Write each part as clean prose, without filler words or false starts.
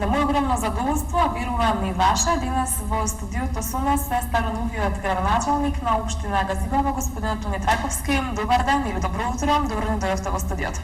На моје огромно задоволство, верувам и ваше, денес во студиото со нас е староновиот градоначалник на општина Газибава, господин Антони Трајковски. Добар ден или добро утро, добро ден дојдовте во студиото.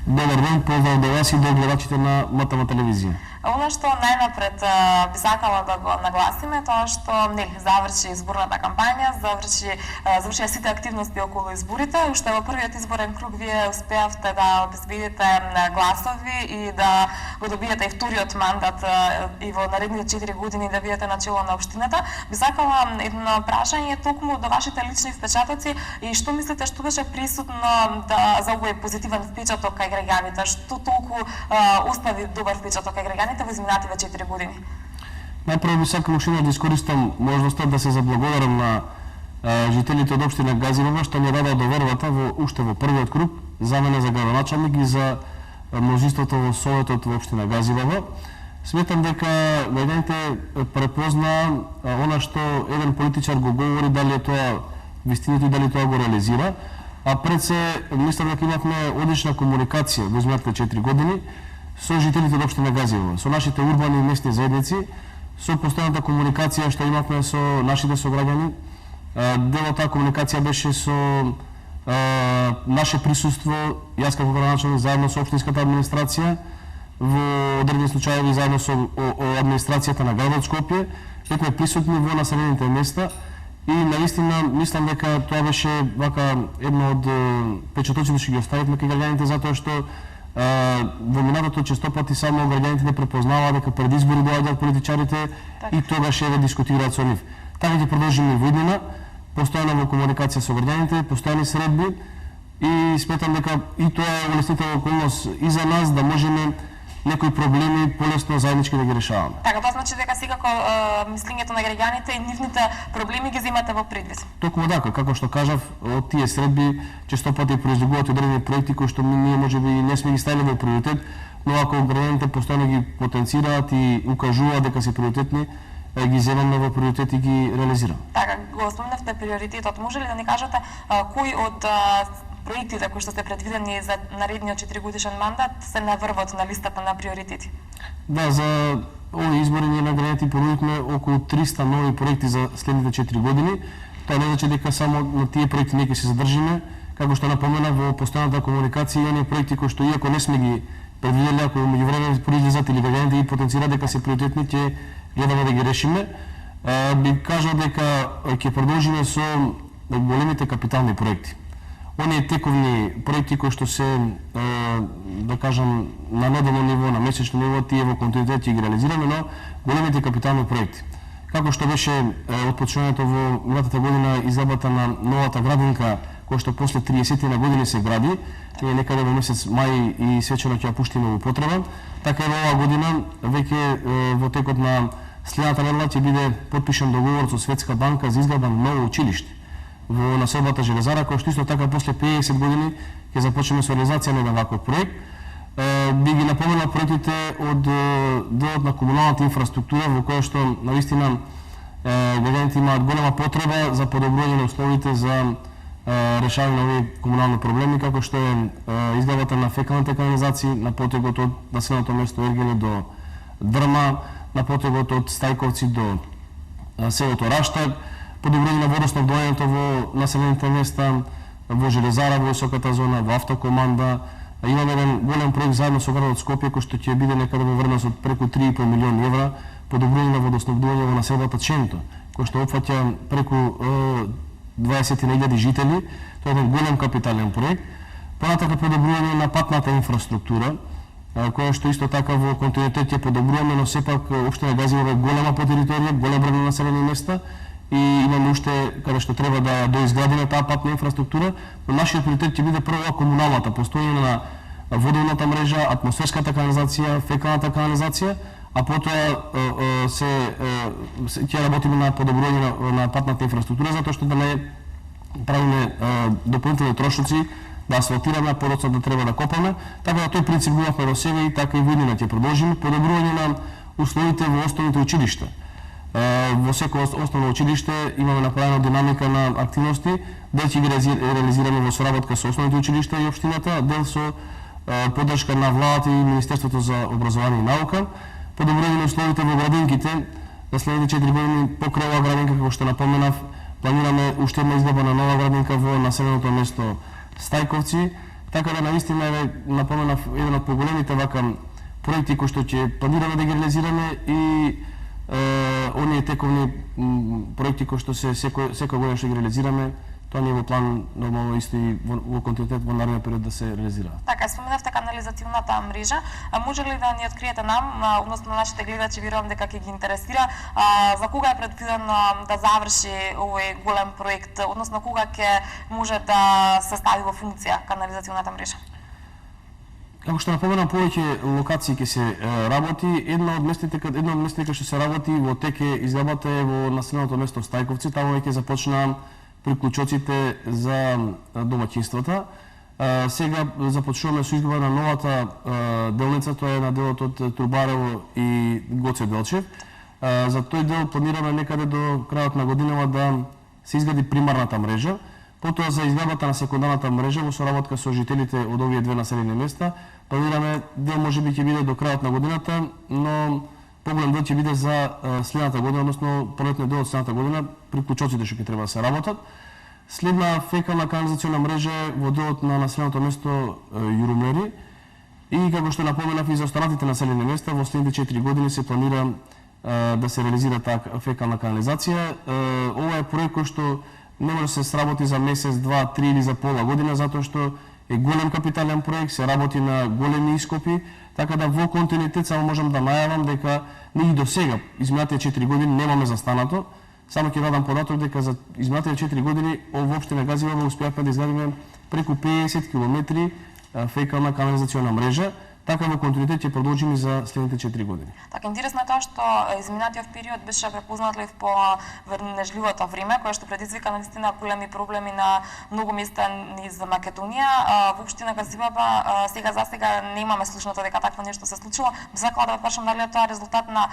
Добар ден, поздрав до вас и до гледачите на МТВ телевизија. Она што најнапред би сакала да го нагласиме тоа што заврши изборната кампања, завршија сите активности околу изборите. Уште во првиот изборен круг вие успеавте да обезбедите гласови и да го добиете и вториот мандат и во наредните 4 години да бидете начело на општината. Би сакала едно прашање токму до вашите лични впечатоци и што мислите што беше присутно за овој позитивен впечаток кај граѓаните, што толку остави добар впечаток кај граѓаните во изминативе 4 години? Најпрво би сакал уште да искористам можноста да се заблагодарам на жителите од општина Газибава што ми дадоа довербата уште во првиот круг за мене за градоначалник и за множеството во советот во општина Газибава. Сметам дека граѓаните препозна она што еден политичар го говори, дали е тоа вистината и дали тоа го реализира. А пред се, мислам дека имавме одлична комуникација во изминатите 4 години со жителите од општина Газибава, со нашите урбани и местни заедници, со постојаната комуникација што имавме со нашите сограѓани. Дел од таа комуникација беше со наше присуство, јас како градоначалник заедно со општинската администрација, во одредени случаи заедно со администрацијата на градот Скопје, бевме присутни во населените места и наистина мислам дека тоа беше вака едно од впечатоците што ги оставивме кај граѓаните, затоа што во минатото често пати само граѓаните не препознаваа дека пред избори доаѓаат политичарите и тогаш еве дискутираат со нив. Така ќе продолжиме во иднина, постојано во комуникација со граѓаните, постојани средби и сметам дека и тоа е улеснителна околност и за нас да можеме некои проблеми полесно заеднички да ги решаваме. Така, тоа значи дека секако мислењето на граѓаните и нивните проблеми ги земате во предвид. Токму така, како што кажав, од тие средби често пати произлегуваат одредени проекти кои што ние можеби не сме ги ставиле во приоритет, но ако граѓаните постојано ги потенцираат и укажуваат дека се приоритетни, ги земаме во приоритет и ги реализираме. Така, го спомнавте приоритетот. Може ли да ни кажете кои од проектите кои што се предвидени за наредниот 4-годишен мандат се на врвот на листата на приоритети? Да, за овие избори ние на граѓаните понудивме околу 300 нови проекти за следните 4 години. Тоа не значи дека само на тие проекти ние ќе се задржиме, како што напомена во постојаната комуникација и оние проекти кои што иако не сме ги предвидели, ако меѓувреме произлезат или граѓаните ги потенцираат дека се приоритетни, ќе гледаме да ги решиме. Би кажал дека ќе продолжиме со големите капитални проекти. Оние тековни проекти кои што се, да кажам, на неделно ниво, на месечно ниво, тие во континуитет ќе ги реализираме, но големите капитални проекти. Како што беше од почнувањето во минатата година изградбата на новата градинка, која што после 30 на години се гради, ние некаде во месец мај и свечено ќе ја пуштиме во употреба, така и во оваа година веќе во текот на следната недела ќе биде потпишан договор со Светска банка за изградба на ново училиште во населбата Железара, кој што исто така после 50 години ќе започнеме со реализација на еден ваков проект. Би ги напоменал проектите од делот на комуналната инфраструктура, во која што наистина граѓаните имаат голема потреба за подобрување на условите за решавање на овие комунални проблеми, како што е изградбата на фекалните канализации на потегот од населеното место Ергеле до Дрма, на потегот од Стајковци до селото Раштаг, подобрување на водоснабдувањето во населените места, во Железара, во високата зона, во автокоманда. Имаме еден голем проект заедно со градот Скопје кој што ќе биде некаде во вредност од преку 3,5 милиони евра, подобрување на водоснабдување во населбата Ченто, кој што опфаќа преку 20.000 жители. Тоа е еден голем капитален проект. Понатака подобрување на патната инфраструктура, која што исто така во континуитет ќе подобруваме, но сепак општина Газибава е голема по територија, голем број на населени места и имаме уште каде што треба да доизградиме таа патна инфраструктура, но нашиот приоритет ќе биде прво комуналната, постојање на водовната мрежа, атмосферската канализација, фекалната канализација, а потоа ќе работиме на подобрување на патната инфраструктура, затоа што да не правиме дополнителни трошоци, да асфалтираме, а подоцна да треба да копаме. Така на тој принцип го имавме до сега и така и во иднина ќе продолжиме. Подобрување на условите во основните училишта. Во секој основно училиште имаме направена динамика на активности, дел ќе ги реализираме во соработка со основните училишта и општината, дел со поддршка на владата и Министерството за образование и наука. подобрување на условите во градинките. За следните 4 години покрај оваа градинка, како што напоменав, планираме уште една изградба на нова градинка во населеното место Стајковци, така да наистина е, напоменав, еден од поголемите вака проекти кои што ќе планираме да ги реализираме и оние тековни проекти кои што се секоја година што ги реализираме, тоа ни е во план нормално исто и во континуитет во наредниот период да се реализираат. Така, споменавте канализацијната мрежа. Може ли да ни откриете нам, односно на нашите гледачи, верувам дека ќе ги интересира, за кога е предвидено да заврши овој голем проект, односно кога ќе може да се стави во функција канализацијната мрежа? Како што напоменам, повеќе локации ќе се работи. Едно од местите каде што се работи во тек е изградбата е во населеното место Стајковци. Таму веќе започнаа приклучоците за домаќинствата. Сега започнуваме со изградба на новата делница, тоа е на делот од Трубарево и Гоце Делчев. За тој дел планираме некаде до крајот на годинава да се изгради примарната мрежа. Потоа за изградбата на секундарната мрежа во соработка со жителите од овие две населени места, планираме дел можеби ќе биде до крајот на годината, но поголем дел ќе биде за следната година, односно пролетниот дел од следната година, приклучоците што ќе треба да се работат. Следна фекална канализациона мрежа во делот на населеното место Јурумери и како што напоменав и за останатите населени места во следните 4 години се планира да се реализира таа фекална канализација. Ова е проект кој што не може да се сработи за месец, два, три или за пола година, затоа што е голем капитален проект, се работи на големи ископи, така да во континуитет само можам да најавам дека ние до сега, изминатите 4 години, немаме застанато. Само ќе дадам податок дека за изминатите 4 години во општина Газиваба успеавме да изградиме преку 50 километри фекална канализациона мрежа. Така во континуитет ќе продолжиме за следните 4 години. Така, интересно е тоа што изминатиот период беше препознатлив по нежливото време, кое што предизвика наистина големи проблеми на многу места низ Македонија. Во општина Газиваба сега за сега не имаме слушнато дека такво нешто се случило. Би сакала да прашам дали е тоа резултат на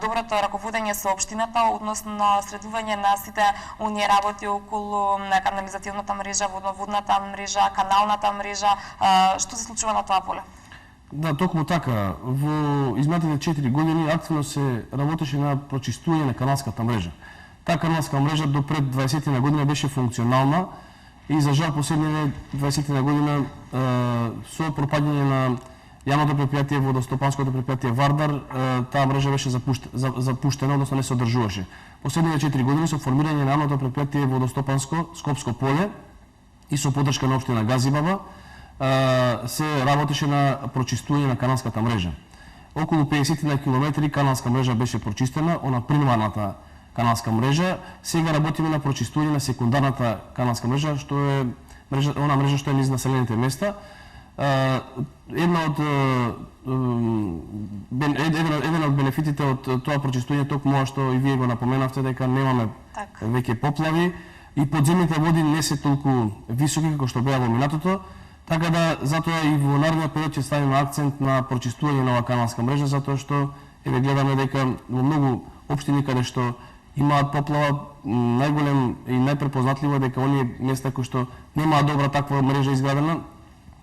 доброто раководење со општината, односно средување на сите оние работи околу канализацијната мрежа, водноводната мрежа, каналната мрежа. Што се случува на тоа поле? Да, токму така. Во изминатите 4 години активно се работеше на прочистување на каналската мрежа. Таа каналска мрежа до пред 20 на година беше функционална и за жал последните 20 на година со пропаѓање на јавното предпријатие водостопанското предпријатие Вардар, таа мрежа беше запуштена, односно не се одржуваше. Последните 4 години со формирање на јавното предпријатие водостопанско Скопско поле и со поддршка на општина Газибаба се работеше на прочистување на каналската мрежа. Околу 50 на километри каналска мрежа беше прочистена, она примарната каналска мрежа. Сега работиме на прочистување на секундарната каналска мрежа, што е мрежа што е низ населените места. Еден од бенефитите од тоа прочистување токму што и вие го напоменавте дека немаме веќе поплави и подземните води не се толку високи како што беа во минатото. Така да, затоа и во наредниот период ќе ставиме акцент на прочистување на оваа каналска мрежа, затоа што гледаме дека во многу општини каде што имаат поплава, најголем и најпрепознатливо дека оние места кои што немаат добра таква мрежа изградена,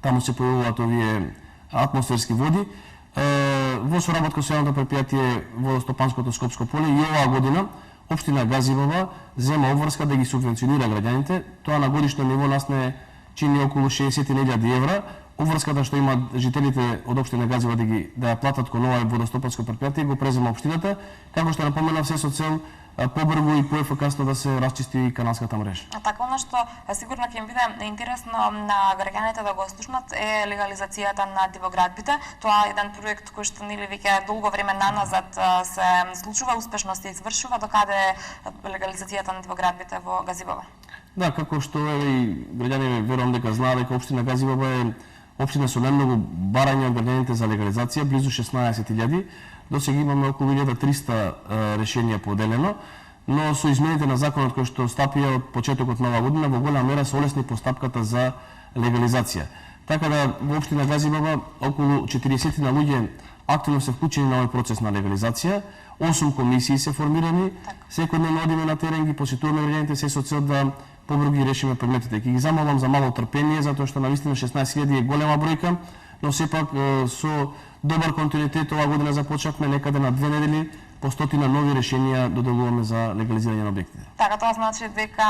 таму се појавуваат овие атмосферски води. Во соработка со јавното предпријатие водостопанското Скопско поле и оваа година општина Газибаба зема обврска да ги субвенционира граѓаните. Тоа на годишно ниво нас не чини околу 60.000 евра. Обврската што имаат жителите од општина Газива да ја платат кон ова водостопанско предпријатие го презема општината, како што напоменав, се со цел побрзо и поефикасно да се расчисти каналската мрежа. Така, она што сигурно ќе им биде интересно на граѓаните да го слушнат е легализацијата на дивоградбите. Тоа е еден проект кој што нели веќе долго време наназад се случува, успешно се извршува. Докаде е легализацијата на дивоградбите во Газибаба? Да, како што и граѓани верувам дека знаат дека општина Газибаба е општина со најмногу барања од граѓаните за легализација, близу 16.000. До сега имаме околу 1300 решенија поделено, но со измените на законот кој што стапија од почетокот на оваа година во голема мера се олесни постапката за легализација. Така да во општина Газибаба околу 40 на луѓе активно се вклучени на овој процес на легализација. 8 комисии се формирани, секојдневно одиме на терен, ги посетуваме граѓаните се со цел да побрзо ги решиме проблемите. Ќе ги замолам за мало трпение, затоа што навистина 16.000 е голема бројка, но сепак со добар континуитет оваа година започнавме некаде на 2 недели по 100 нови решенија доделуваме за легализирање на објектите. Така, тоа значи дека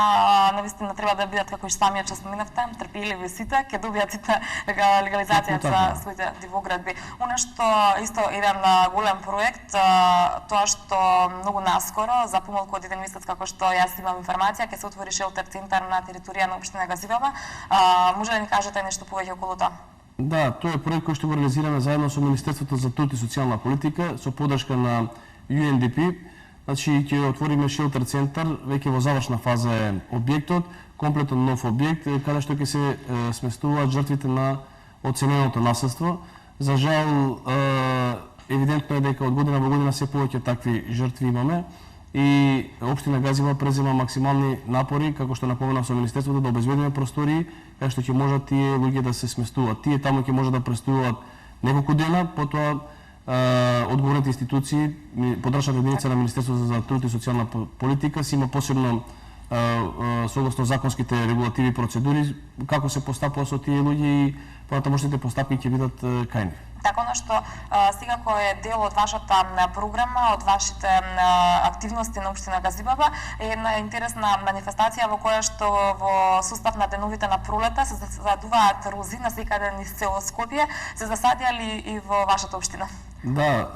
навистина треба да бидат како и самиот што споменавте, трпеливи сите, ќе добијат сите легализација за своите дивоградби. Она што исто еден голем проект, тоа што многу наскоро, за помалку од 1 месец како што јас имам информација, ќе се отвори шелтер центар на територија на општина Газиваба. Може да ни кажете нешто повеќе околу тоа? Да, тоа е проект кој што го реализираме заедно со Министерството за труд и социјална политика, со поддршка на UNDP. Значи ќе отвориме шелтер центар, веќе во завршна фаза е објектот, комплетно нов објект каде што ќе се сместуваат жртвите на оцененото насилство. За жал евидентно е дека од година во година се повеќе такви жртви имаме и општина Газива презема максимални напори, како што напоменав со Министерството, да обезбедиме простории каде што ќе можат тие луѓе да се сместуваат. Тие таму ќе можат да престојуваат неколку дена, потоа одговорните институции, поддршната единица на Министерството за труд и социјална политика си има посебно согласно законските регулативи и процедури како се постапува со тие луѓе и понатамошните постапки ќе бидат кај нив. Така, она што секако е дел од вашата програма, од вашите активности на општина Газибаба, е една интересна манифестација во која што во сустав на деновите на пролета се засадуваат рози на секаде низ цело Скопје. Се засадија и во вашата општина? Да,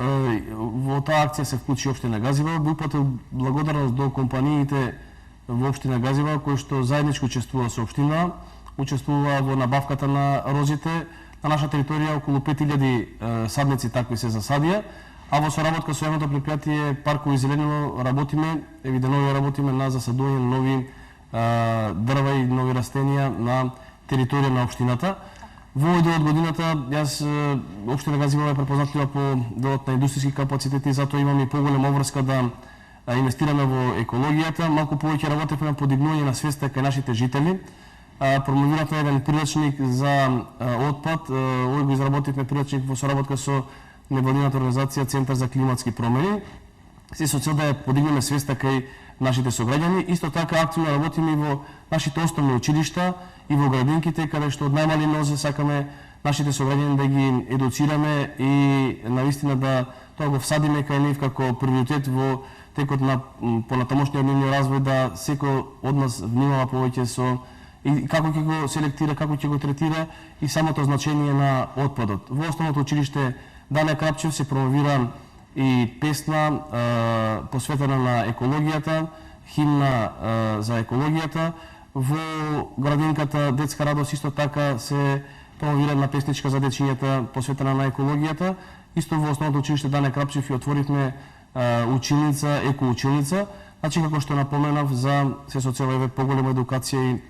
во таа акција се вклучи општина Газибаба, би упатил благодарност до компаниите во општина Газибаба кои што заеднички учествува со општина, учествува во набавката на розите. На наша територија околу 5000 садници такви се засадија, а во соработка со јавното претпријатие Паркови зелениво работиме, евиденови работиме на засадување на нови дрва и нови растенија на територија на општината. Во овој дел од годината, јас општина Газибаба е препознатлива по делот на индустријски капацитети, затоа имаме и поголема обврска да инвестираме во екологијата, малку повеќе работевме на подигнување на свеста кај нашите жители. Промовиравме еден прилучник за отпад, овој го изработивме прилучник во соработка со невладината организација Центар за климатски промени, се со цел да подигнеме свеста кај нашите сограѓани. Исто така активно работиме и во нашите основни училишта и во градинките, каде што од најмали нозе сакаме нашите сограѓани да ги едуцираме и навистина да тоа го всадиме кај нив како приоритет во текот на понатамошниот нивниот развој, да секој од нас внимава повеќе со и како ќе го селектира, како ќе го третира и самото значење на отпадот. Во основното училиште Дане Крапчев се промовира и песна посветена на екологијата, химна за екологијата. Во градинката Детска радост исто така се промовира една песничка за дечињата посветена на екологијата. Исто во основното училиште Дане Крапчев и отворивме училница, екоучилница, значи како што напоменав за се со цел поголема едукација и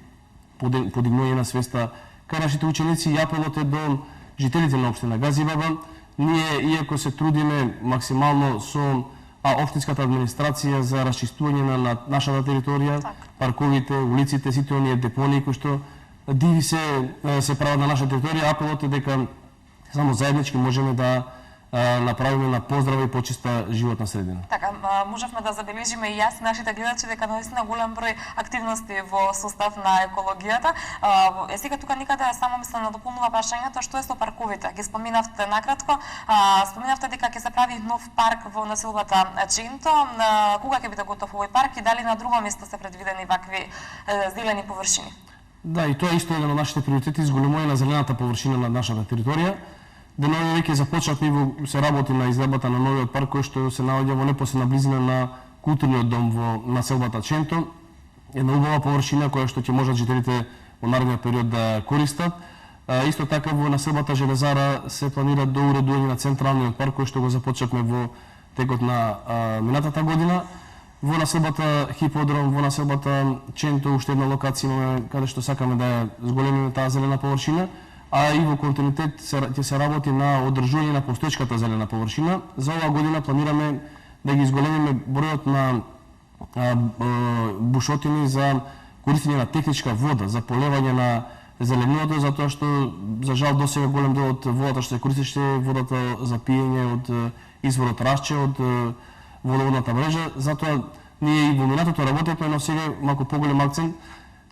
подигнување на свеста кај нашите ученици и апелот е до жителите на општина Газибаба. Ние, иако се трудиме максимално со општинската администрација за расчистување на нашата територија, парковите, улиците, сите оние депонии кои што диви се прават на нашата територија, апелот е дека само заеднички можеме да направиме на поздрава и почиста животна средина. Така, можевме да забележиме и јас и нашите гледачи дека наистина голем број активности во состав на екологијата. Сега тука никаде само ми се надополнува прашањето што е со парковите. Ги споменавте накратко, споменавте дека ќе се прави нов парк во населбата Ченто. Кога ќе биде готов овој парк и дали на друго место се предвидени вакви зелени површини? Да, и тоа е исто еден од нашите приоритети, зголемување на зелената површина на нашата територија. Денови веќе започнавме и се работи на изградбата на новиот парк кој што се наоѓа во непосредна близина на културниот дом во населбата Ченто. Една убава површина која што ќе можат жителите во наредниот период да користат. Исто така во населбата Железара се планира доуредување на централниот парк кој што го започнавме во текот на минатата година. Во населбата Хиподром, во населбата Ченто уште една локација имаме каде што сакаме да ја зголемиме таа зелена површина, а и во континуитет ќе се работи на одржување на постоечката зелена површина. За оваа година планираме да ги зголемиме бројот на бушотини за користење на техничка вода, за полевање на зелениното, затоа што за жал досега голем дел од водата што се користеше водата за пиење од изворот Рашче, од водоводната мрежа. Затоа ние и во минатото работевме, но сега малку поголем акцент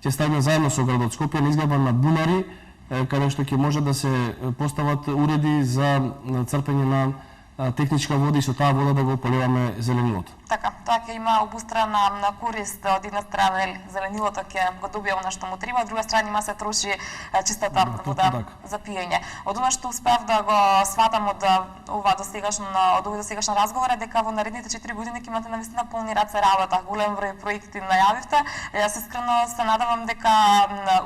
ќе ставиме заедно со градот Скопје на изградба на бунари каде што ќе може да се постават уреди за црпење на техничка вода и со таа вода да го поливаме зеленилото. Така, тоа ќе има обустрана на корист од една страна зеленилото ќе го добие она што му треба, од друга страна има се троши чистата вода за пиење. Од она што успеав да го сватам од овој досегашен разговор е дека во наредните 4 години ќе имате навистина полни раце работа, голем број проекти најавивте. Јас искрено се надевам дека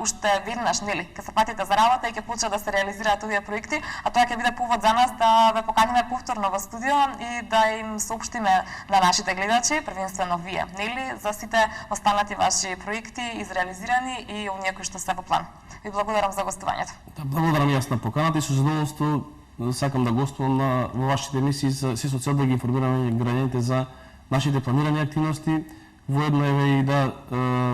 уште веднаш, нели, ќе се патите за работа и ќе почнат да се реализираат овие проекти, а тоа ќе биде повод за нас да ве поканиме повторно во студио и да им соопштиме на нашите гледачи, првенствено вие, нели, за сите останати ваши проекти изреализирани и оние кои што се во план. Ви благодарам за гостувањето. Да, благодарам јас на поканата и со задоволство сакам да гостувам во вашите емисии се со цел да ги информираме граѓаните за нашите планирани активности, воедно еве и да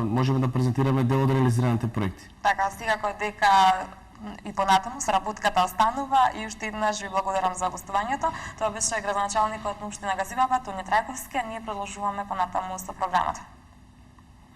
можеме да презентираме дел од реализираните проекти. Така, секако дека и понатаму соработката останува и уште еднаш ви благодарам за гостувањето. Тоа беше градоначалникот на општина Газибаба, Тоње Трајковски, а ние продолжуваме понатаму со програмата.